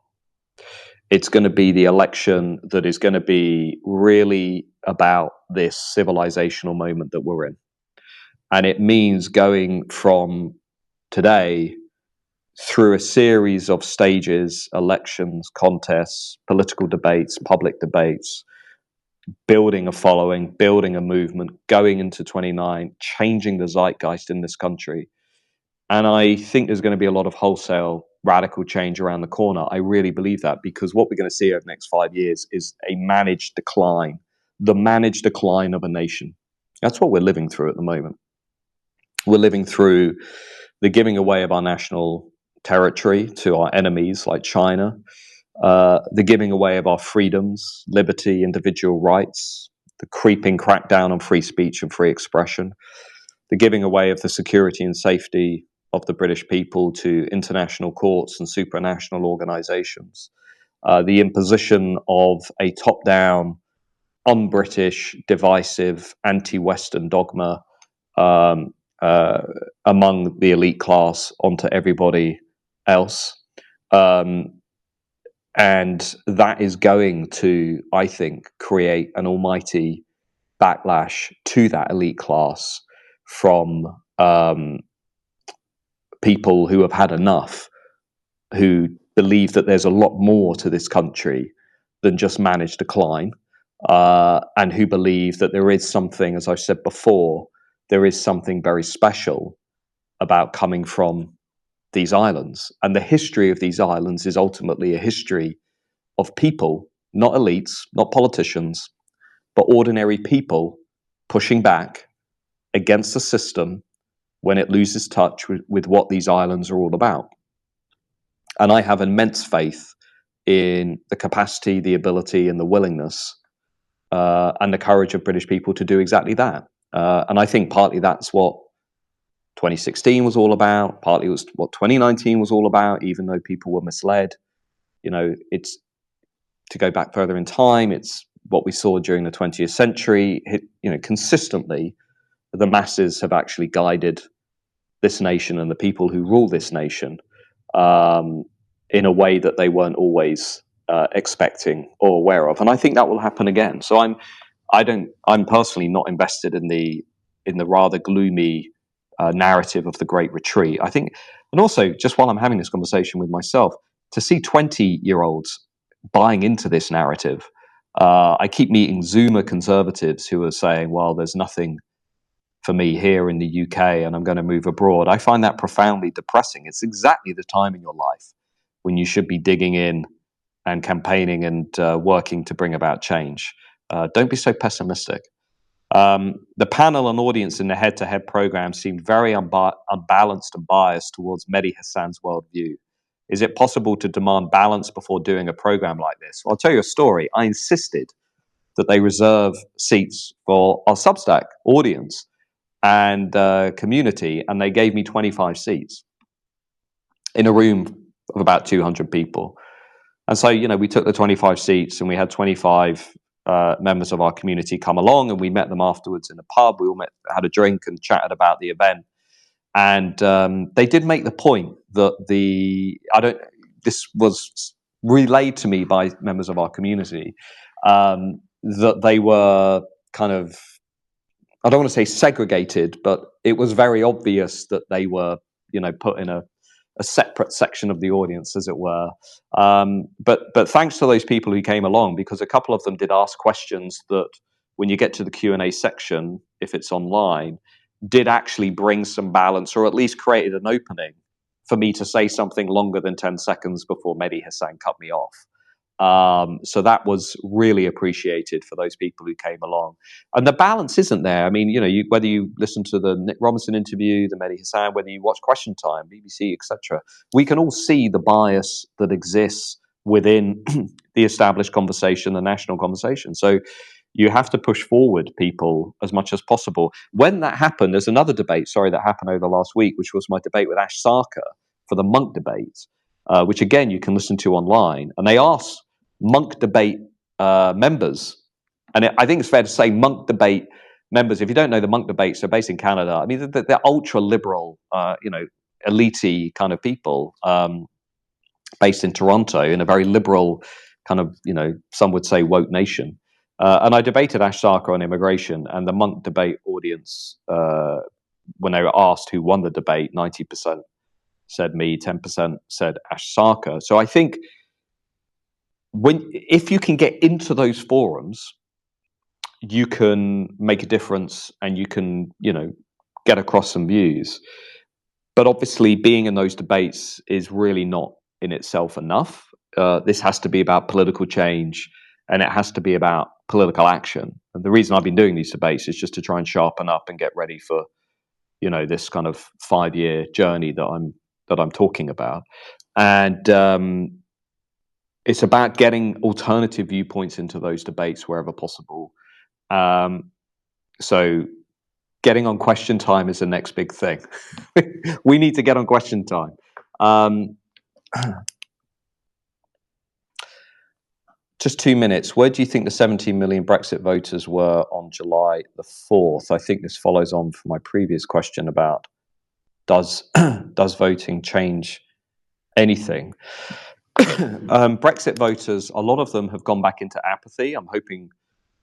It's going to be the election that is going to be really about this civilizational moment that we're in. And it means going from today through a series of stages, elections, contests, political debates, public debates, building a following, building a movement, going into 29, changing the zeitgeist in this country. And I think there's going to be a lot of wholesale radical change around the corner. I really believe that, because what we're going to see over the next 5 years is a managed decline, the managed decline of a nation. That's what we're living through at the moment. We're living through the giving away of our national territory to our enemies like China, the giving away of our freedoms, liberty, individual rights, the creeping crackdown on free speech and free expression, the giving away of the security and safety of the British people to international courts and supranational organizations, the imposition of a top-down, un-British, divisive, anti-Western dogma among the elite class onto everybody else. And that is going to, I think, create an almighty backlash to that elite class from people who have had enough, who believe that there's a lot more to this country than just managed decline, and who believe that there is something, as I said before, there is something very special about coming from these islands. And the history of these islands is ultimately a history of people, not elites, not politicians, but ordinary people pushing back against the system when it loses touch with what these islands are all about. And I have immense faith in the capacity, the ability, and the willingness and the courage of British people to do exactly that. And I think partly that's what 2016 was all about, partly was what 2019 was all about, even though people were misled. You know, it's, to go back further in time, it's what we saw during the 20th century. You know, consistently, the masses have actually guided this nation and the people who rule this nation in a way that they weren't always expecting or aware of. And I think that will happen again. So I'm personally not invested in the rather gloomy narrative of the Great Retreat. I think, and also just while I'm having this conversation with myself, to see 20-year-olds buying into this narrative. I keep meeting Zoomer conservatives who are saying, well, there's nothing for me here in the UK and I'm going to move abroad. I find that profoundly depressing. It's exactly the time in your life when you should be digging in and campaigning and working to bring about change. Don't be so pessimistic. The panel and audience in the head-to-head program seemed very unbalanced and biased towards Mehdi Hasan's worldview. Is it possible to demand balance before doing a program like this? Well, I'll tell you a story. I insisted that they reserve seats for our Substack audience and community, and they gave me 25 seats in a room of about 200 people. And so, we took the 25 seats and we had 25 members of our community come along, and we met them afterwards in a pub. We all had a drink and chatted about the event. And they did make the point that this was relayed to me by members of our community, that they were kind of, I don't want to say segregated, but it was very obvious that they were, put in a separate section of the audience, as it were. But thanks to those people who came along, because a couple of them did ask questions that, when you get to the Q&A section, if it's online, did actually bring some balance, or at least created an opening for me to say something longer than 10 seconds before Mehdi Hasan cut me off. So that was really appreciated for those people who came along. And the balance isn't there. I mean, whether you listen to the Nick Robinson interview, the Mehdi Hasan, whether you watch Question Time, BBC, etc., we can all see the bias that exists within the established conversation, the national conversation. So you have to push forward people as much as possible. When that happened, there's another debate, that happened over the last week, which was my debate with Ash Sarkar for the Monk debate, which again, you can listen to online. And they asked Monk debate members, and I think it's fair to say Monk debate members, if you don't know the Monk debates, they're based in Canada. I mean, they're ultra liberal, elite kind of people, based in Toronto, in a very liberal kind of, some would say woke nation. And I debated Ash Sarkar on immigration, and the Monk debate audience, when they were asked who won the debate, 90% said me, 10% said Ash Sarkar. So I think if you can get into those forums, you can make a difference, and you can, get across some views. But obviously, being in those debates is really not in itself enough. This has to be about political change, and it has to be about political action. And the reason I've been doing these debates is just to try and sharpen up and get ready for, this kind of 5-year journey that I'm talking about. And it's about getting alternative viewpoints into those debates wherever possible. So getting on Question Time is the next big thing. We need to get on Question Time. Just 2 minutes. Where do you think the 17 million Brexit voters were on July the 4th? I think this follows on from my previous question about does voting change anything? Brexit voters, a lot of them have gone back into apathy. I'm hoping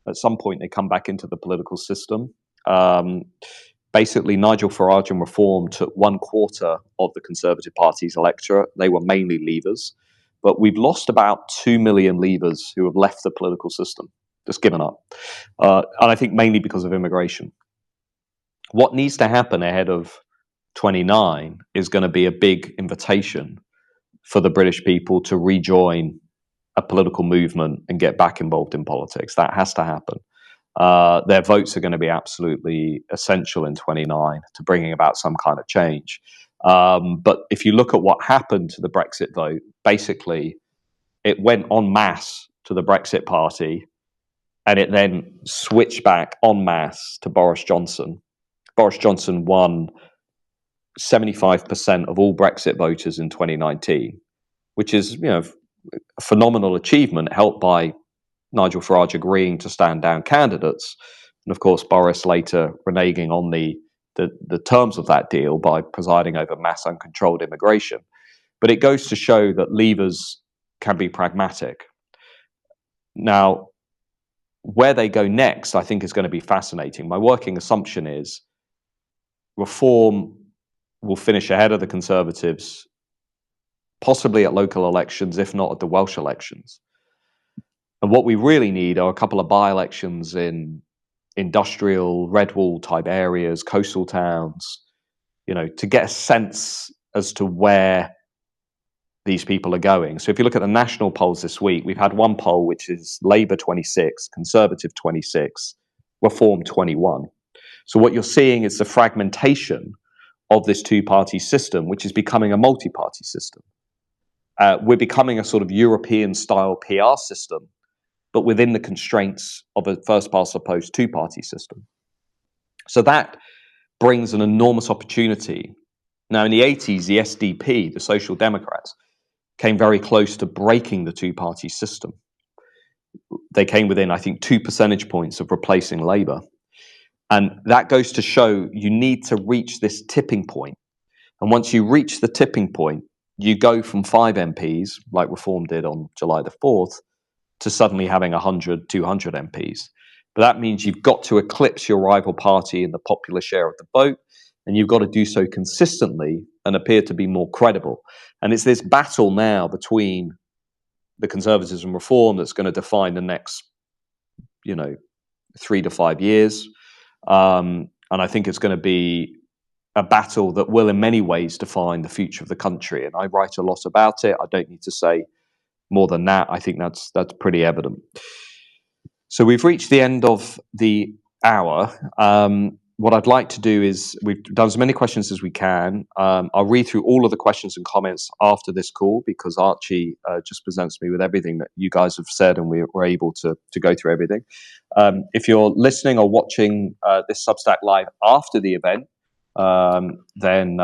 at some point they come back into the political system. Basically, Nigel Farage and Reform took 1/4 of the Conservative Party's electorate. They were mainly Leavers. But we've lost about 2 million Leavers who have left the political system, just given up. And I think mainly because of immigration. What needs to happen ahead of 29 is going to be a big invitation for the British people to rejoin a political movement and get back involved in politics. That has to happen. Their votes are going to be absolutely essential in 29 to bringing about some kind of change. But if you look at what happened to the Brexit vote, basically it went en masse to the Brexit Party, and it then switched back en masse to Boris Johnson. Boris Johnson won 75% of all Brexit voters in 2019, which is, a phenomenal achievement, helped by Nigel Farage agreeing to stand down candidates, and of course Boris later reneging on the terms of that deal by presiding over mass uncontrolled immigration. But it goes to show that levers can be pragmatic. Now, where they go next, I think, is going to be fascinating. My working assumption is Reform will finish ahead of the Conservatives, possibly at local elections, if not at the Welsh elections. And what we really need are a couple of by-elections in industrial, red wall type areas, coastal towns, to get a sense as to where these people are going. So if you look at the national polls this week, we've had one poll, which is Labour 26, Conservative 26, Reform 21. So what you're seeing is the fragmentation of this two-party system, which is becoming a multi-party system. We're becoming a sort of European-style PR system, but within the constraints of a first-past-the-post two-party system. So that brings an enormous opportunity. Now, in the 80s, the SDP, the Social Democrats, came very close to breaking the two-party system. They came within, I think, 2 percentage points of replacing Labour. And that goes to show you need to reach this tipping point. And once you reach the tipping point, you go from 5 MPs, like Reform did on July the 4th, to suddenly having 100, 200 MPs. But that means you've got to eclipse your rival party in the popular share of the vote, and you've got to do so consistently and appear to be more credible. And it's this battle now between the Conservatives and Reform that's going to define the next, 3 to 5 years. And I think it's going to be a battle that will in many ways define the future of the country. And I write a lot about it. I don't need to say more than that. I think that's pretty evident. So we've reached the end of the hour. What I'd like to do is, we've done as many questions as we can. I'll read through all of the questions and comments after this call, because Archie just presents me with everything that you guys have said, and we're able to go through everything. If you're listening or watching this Substack Live after the event, then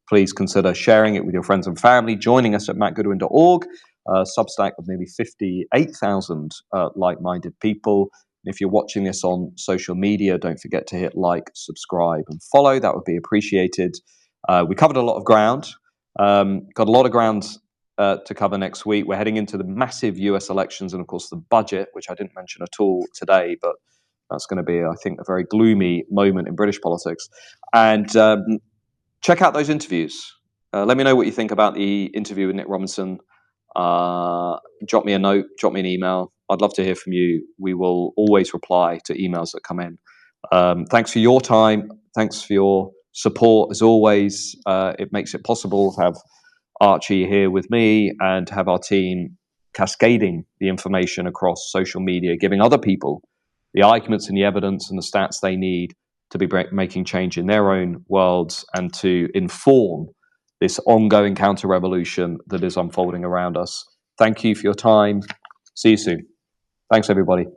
please consider sharing it with your friends and family, joining us at mattgoodwin.org, Substack of nearly 58,000 like-minded people. If you're watching this on social media, don't forget to hit like, subscribe, and follow. That would be appreciated. We covered a lot of ground. Got a lot of ground to cover next week. We're heading into the massive US elections and, of course, the budget, which I didn't mention at all today, but that's going to be, I think, a very gloomy moment in British politics. And check out those interviews. Let me know what you think about the interview with Nick Robinson. Drop me a note, drop me an email. I'd love to hear from you. We will always reply to emails that come in. Thanks for your time. Thanks for your support. As always, it makes it possible to have Archie here with me and to have our team cascading the information across social media, giving other people the arguments and the evidence and the stats they need to be making change in their own worlds and to inform this ongoing counter-revolution that is unfolding around us. Thank you for your time. See you soon. Thanks, everybody.